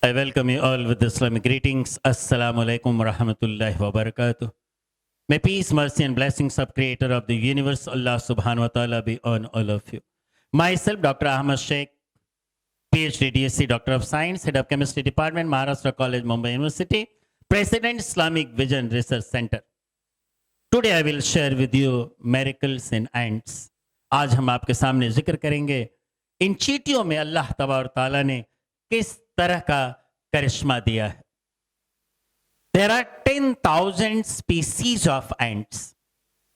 I welcome you all with Islamic greetings. Assalamu alaikum wa rahmatullahi wa barakatuh. May peace, mercy, and blessings of Creator of the universe, Allah subhanahu wa ta'ala, be on all of you. Myself, Dr. Ahmad Sheikh, PhD, DSc, Doctor of Science, Head of Chemistry Department, Maharashtra College, Mumbai University, President, Islamic Vision Research Center. Today I will share with you miracles in ants. आज हम आपके सामने जिक्र करेंगे इन चींटियों में अल्लाह तबारक ताला ने किस तरह का करिश्मा दिया है. There are 10,000 species of ants.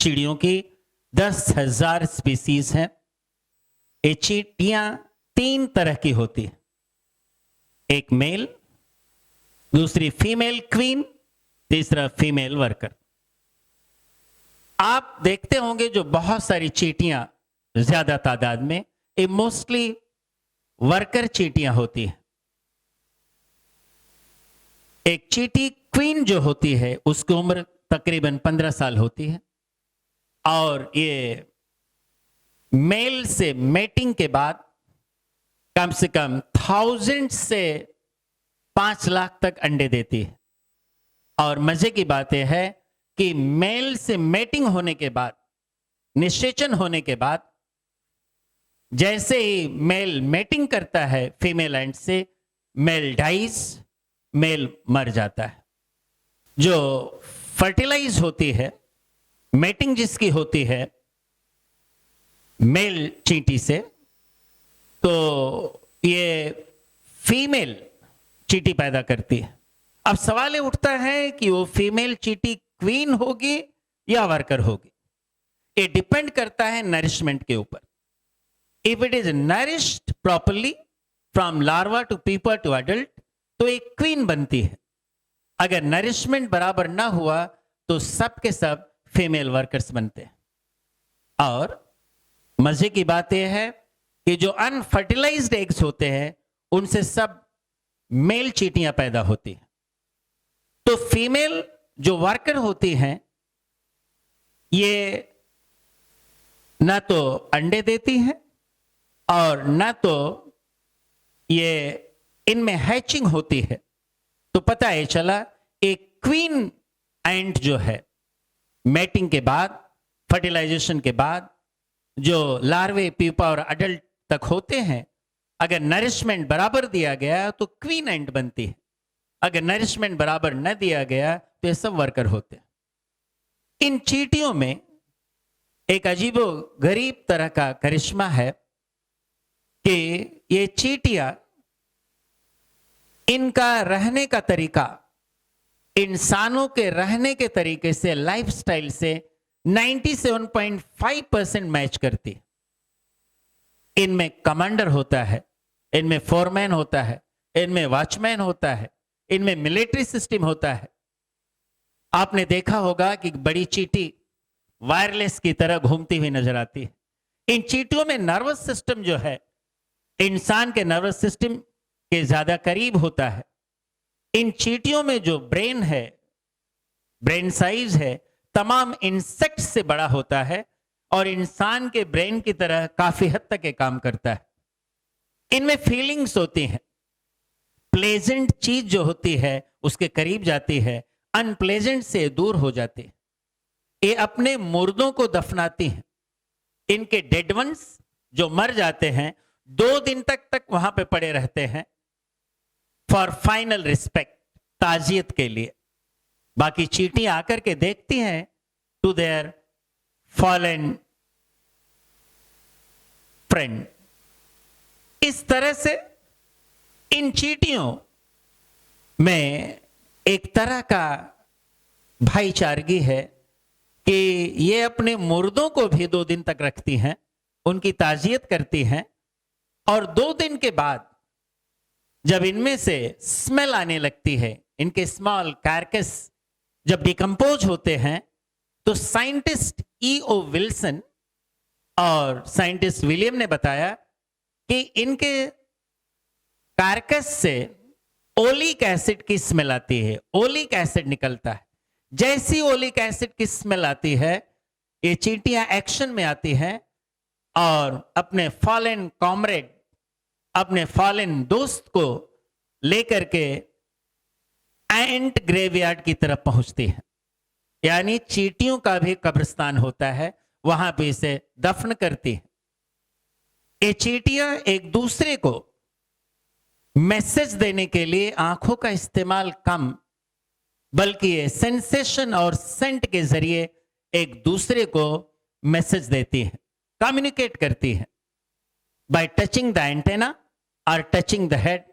चिड़ियों की 10,000 स्पीसीज हैं. ये चींटियां 3 तरह की होती है. एक मेल, दूसरी फीमेल क्वीन, तीसरा फीमेल वर्कर. आप देखते होंगे जो बहुत सारी चींटियां ज्यादा तादाद में, ये मोस्टली वर्कर चींटियां होती हैं. एक चींटी क्वीन जो होती है उसकी उम्र तकरीबन 15 साल होती है और ये मेल से मेटिंग के बाद कम से कम 1000 से 5 लाख तक अंडे देती है. और मजे की बात यह है कि मेल से मेटिंग होने के बाद, निषेचन होने के बाद, जैसे ही मेल मेटिंग करता है फीमेल एंट से, मेल डाइज, मेल मर जाता है. जो फर्टिलाइज होती है, मेटिंग जिसकी होती है मेल चींटी से, तो ये फीमेल चींटी पैदा करती है. अब सवाल ये उठता है कि वो फीमेल चींटी क्वीन होगी या वर्कर होगी. ये डिपेंड करता है नरिशमेंट के ऊपर. If it is nourished properly from larva to pupa to adult तो एक क्वीन बनती है. अगर नरिशमेंट बराबर ना हुआ तो सब के सब फीमेल वर्कर्स बनते हैं. और मजे की बात यह है कि जो अनफर्टिलाइज्ड एग्स होते हैं उनसे सब मेल चींटियां पैदा होती हैं. तो फीमेल जो वर्कर होती हैं ये ना तो अंडे देती हैं और ना तो ये इनमें हैचिंग होती है. तो पता है चला एक क्वीन एंट जो है मेटिंग के बाद, फर्टिलाइजेशन के बाद जो लार्वे, प्यूपा और अडल्ट तक होते हैं, अगर नरिशमेंट बराबर दिया गया तो क्वीन एंट बनती है. अगर नरिशमेंट बराबर न दिया गया तो ये सब वर्कर होते हैं. इन चींटियों में एक अजीबो गरीब तरह का करिश्मा है कि ये चींटियां, इनका रहने का तरीका इंसानों के रहने के तरीके से, लाइफस्टाइल से 97.5% मैच करती है. इनमें कमांडर होता है, इनमें फोरमैन होता है, इनमें वॉचमैन होता है, इनमें मिलिट्री सिस्टम होता है. आपने देखा होगा कि बड़ी चींटी वायरलेस की तरह घूमती हुई नजर आती है. इन चींटियों में नर्वस सिस्टम जो है इंसान के नर्वस सिस्टम के ज्यादा करीब होता है. इन चींटियों में जो ब्रेन है, ब्रेन साइज है, तमाम इंसेक्ट से बड़ा होता है और इंसान के ब्रेन की तरह काफी हद तक ये काम करता है. इनमें फीलिंग्स होती हैं. प्लेजेंट चीज जो होती है उसके करीब जाती है, अनप्लेजेंट से दूर हो जाती है. ये अपने मुर्दों को दफनाती हैं. इनके डेड वंस जो मर जाते हैं 2 दिन तक वहां पे पड़े रहते हैं फॉर फाइनल रिस्पेक्ट, ताजियत के लिए. बाकी चींटियां आकर के देखती हैं टू देयर फॉलन फ्रेंड. इस तरह से इन चींटियों में एक तरह का भाईचारगी है कि ये अपने मुर्दों को भी 2 दिन तक रखती हैं, उनकी ताजियत करती हैं और 2 दिन के बाद जब इनमें से स्मेल आने लगती है, इनके स्मॉल कार्कस जब डिकम्पोज होते हैं, तो साइंटिस्ट E.O. विल्सन और साइंटिस्ट विलियम ने बताया कि इनके कार्कस से ओलिक एसिड की स्मेल आती है. ओलिक एसिड निकलता है. जैसी ओलिक एसिड की स्मेल आती है ये चींटियां एक्शन में आती हैं और अपने फॉलन कॉमरेड, अपने फॉलन दोस्त को लेकर के एंट ग्रेवयार्ड की तरफ पहुंचती है, यानी चींटियों का भी कब्रिस्तान होता है, वहां पे इसे दफन करती है। ये चींटियां एक दूसरे को मैसेज देने के लिए आंखों का इस्तेमाल कम, बल्कि ये सेंसेशन और सेंट के जरिए एक दूसरे को मैसेज देती है, कम्युनिकेट करती है, बाय टचिंग द एंटेना और touching the head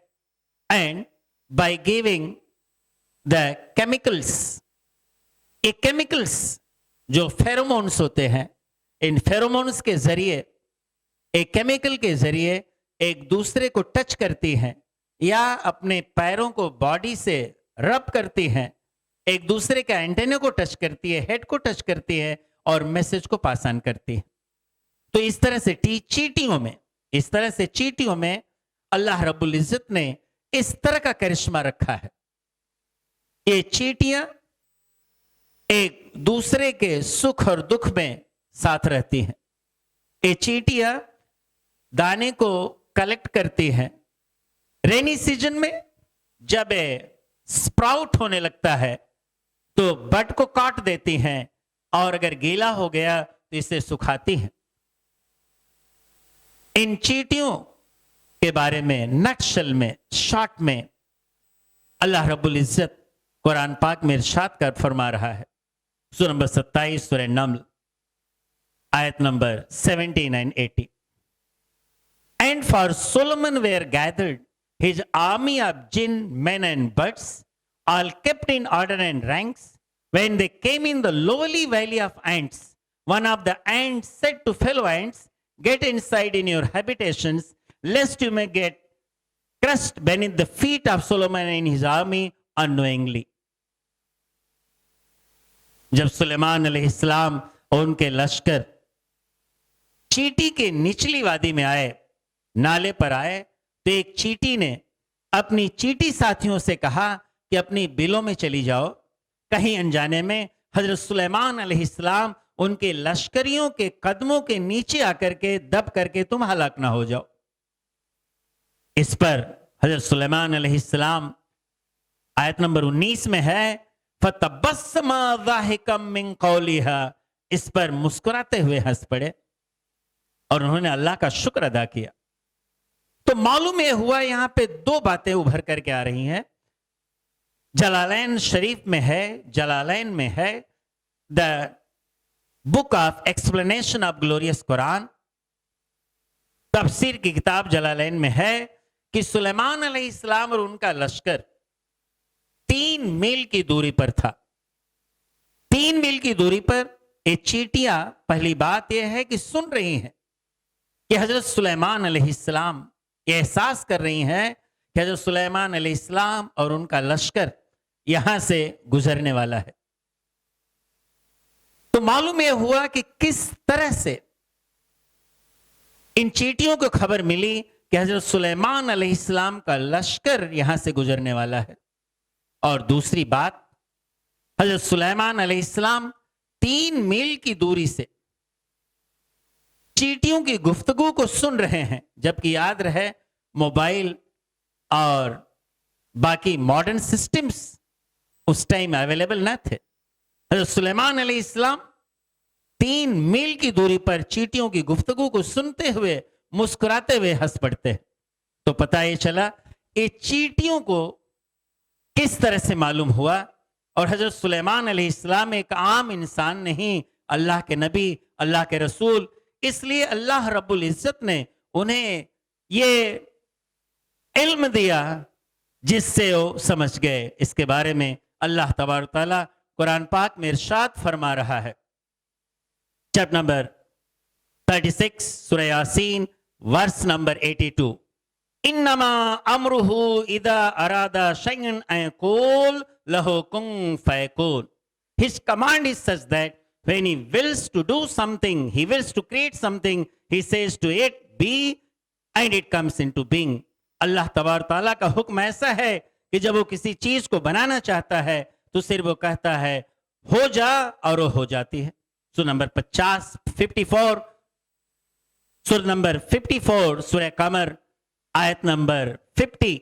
and by giving the chemicals. ये केमिकल्स जो फेरोमोन्स होते हैं, इन फेरोमोन्स के जरिए, एक केमिकल के जरिए एक दूसरे को टच करती हैं या अपने पैरों को बॉडी से रब करती हैं, एक दूसरे के एंटेने को टच करती है, हेड को टच करती है और मैसेज को पास ऑन करती है। तो इस तरह से चींटियों में अल्लाह रब्बुल इज्जत ने इस तरह का करिश्मा रखा है। ये चींटियां एक दूसरे के सुख और दुख में साथ रहती हैं। ये चींटियां दाने को कलेक्ट करती हैं। रेनी सीजन में जब स्प्राउट होने लगता है तो बड को काट देती हैं और अगर गीला हो गया तो इसे सुखाती हैं। इन चींटियों के बारे में नटशल में, शॉर्ट में अल्लाह रब्बुल इज्जत कुरान पाक में इरशाद कर फरमा रहा है। सूरह नंबर 27 सूरह नम्ल आयत number 17 and 18। And for Solomon were gathered his army of jinn, men and birds, all kept in order and ranks. When they came in the lowly valley of ants, one of the ants said to fellow ants, "Get inside in your habitations, lest you may get crushed beneath the feet of Solomon and his army unknowingly." जब सुलेमान अलैहिस्सलाम और उनके लश्कर चींटी के निचली वादी में आए, नाले पर आए, तो एक चींटी ने अपनी चींटी साथियों से कहा कि अपनी बिलों में चली जाओ, कहीं अनजाने में हजरत सुलेमान अलैहिस्सलाम उनके लश्करियों के कदमों के नीचे आकर के दब करके तुम हलाक ना हो जाओ। इस पर हजरत सुलेमान अलैहिस्सलाम आयत नंबर 19 में है, फतबस्समा ज़ाहिकम मिन क़ौलिहा, इस पर मुस्कुराते हुए हंस पड़े और उन्होंने अल्लाह का शुक्र अदा किया। तो मालूम यह हुआ यहां पे दो बातें उभर करके आ रही हैं। जलालैन शरीफ में है, जलालैन में है the book of explanation of glorious Quran, तफसीर की किताब जलालैन में है कि सुलेमान अलैहिस्सलाम और उनका लश्कर 3 मील की दूरी पर था। 3 मील की दूरी पर ये चींटियां पहली बात यह है कि सुन रही हैं कि हजरत सुलेमान अलैहिस्सलाम, ये एहसास कर रही हैं कि हजरत सुलेमान अलैहिस्सलाम और उनका लश्कर यहां से गुजरने वाला है। तो मालूम यह हुआ कि किस तरह से इन चींटियों को खबर मिली कि हजरत सुलेमान अलैहिस्सलाम का लश्कर यहां से गुजरने वाला है। और दूसरी बात, हजरत सुलेमान अलैहिस्सलाम 3 मील की दूरी से चींटियों की गुफ्तगू को सुन रहे हैं, जबकि याद रहे मोबाइल और बाकी मॉडर्न सिस्टम्स उस टाइम अवेलेबल न थे। हजरत सुलेमान अलैहिस्सलाम 3 मील की दूरी पर चींटियों की गुफ्तगू को सुनते हुए मुस्कुराते हुए हंस पड़ते हैं। तो पता ये चला ये चींटियों को किस तरह से मालूम हुआ। और हजरत सुलेमान अलैहिस्सलाम एक आम इंसान नहीं, अल्लाह के नबी, अल्लाह के रसूल, इसलिए अल्लाह रब्बुल इज्जत ने उन्हें ये इल्म दिया जिससे वो समझ गए। इसके बारे में अल्लाह तबारक तआला कुरान पाक में इरशाद फरमा रहा है, चैप्टर नंबर 36 सूरह यासीन वर्स नंबर 82, इन्नमा अमरुहु इदा अरादा शैअन अन यक़ूल लहु कुन फयकून। His command is such that when he wills to do something, he wills to create something, he says to it be and it comes into being। अल्लाह तबारक तआला का हुक्म ऐसा है कि जब वो किसी चीज को बनाना चाहता है तो सिर्फ वो कहता है हो जा और वो हो जाती है। सूरह नंबर 54 सूरह नंबर 54 सूरह कमर आयत number 50।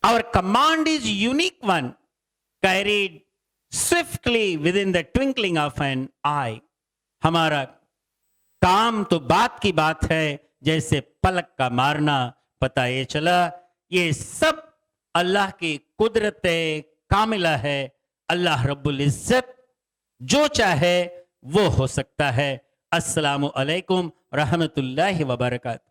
Our command is unique one, carried swiftly within the twinkling of an eye. हमारा काम तो बात की बात है, जैसे पलक का मारना। पता ये चला ये सब अल्लाह की कुदरत कामिला है। अल्लाह रब्बुल इज्जत जो चाहे वो हो सकता है। अस्सलामु अलैकुम रहमतुल्लाहि व बरकातहू।